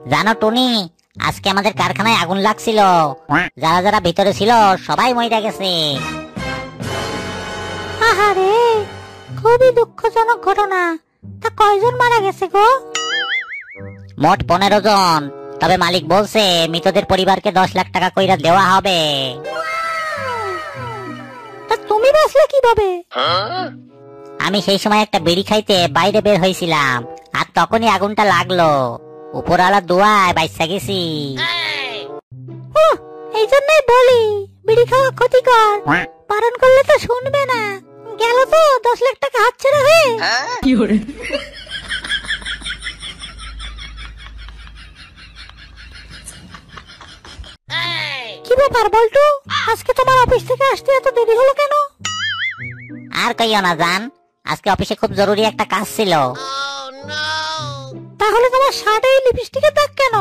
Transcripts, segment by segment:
জানো টুনি, আজকে আমাদের কারখানায় আগুন লাগছিল, যারা যারা ভিতরে ছিল সবাই মইরা গেছে। আহারে, খুবই দুঃখজনক ঘটনা। তা কয়জন মারা গেছে গো? মোট 15 জন। তবে মালিক বলছে মৃতদের পরিবারকে 10 লাখ টাকা কইরা দেওয়া হবে। তা তুমি বাঁচলে কিভাবে? আমি সেই সময় একটা বিড়ি খাইতে বাইরে বের হয়েছিলাম, আর তখনই আগুনটা লাগলো। উপরওয়ালা দোয়ায় বাইসা গেছি। এই জন্যই বলি বিড়ি খাওয়া ক্ষতিকর, বারণ করলে তো শুনবে না। গেল তো 10 লাখ টাকা হাতছাড়া হয়ে। কি ব্যাপার বল্টু, আজকে তোমার অফিস থেকে আসতে এত দেরি হলো কেন? আর কইও না জান, আজকে অফিসে খুব জরুরি একটা কাজ ছিল। তাহলে তোমার শার্টে লিপস্টিকের দাগ কেন?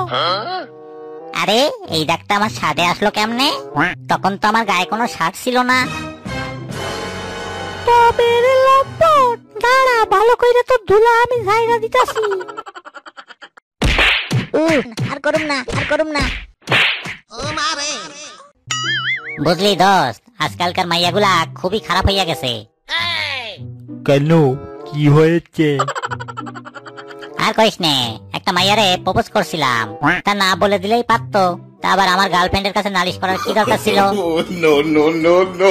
আরে এই দাগটা আমার শার্টে আসলো কেমনে? তখন তো আমার গায়ে কোনো শার্ট ছিল না। তবে রে লম্পট, দাঁড়া ভালো কইরা তো ধুলা আমি ঝাইরা দিতাছি। আর করুম না, আর করুম না। বুঝলি দোস্ত, আজকালকার মাইয়াগুলা খুবই খারাপ হইয়া গেছে। কেন, কি হয়েছে? আর কইস নে, একটা মাইয়ারে প্রপোজ করছিলাম, তা না বলে দিলেই পারতো। তা আবার আমার গার্লফ্রেন্ডের কাছে নালিশ করার কি দরকার ছিল? No, no, no, no.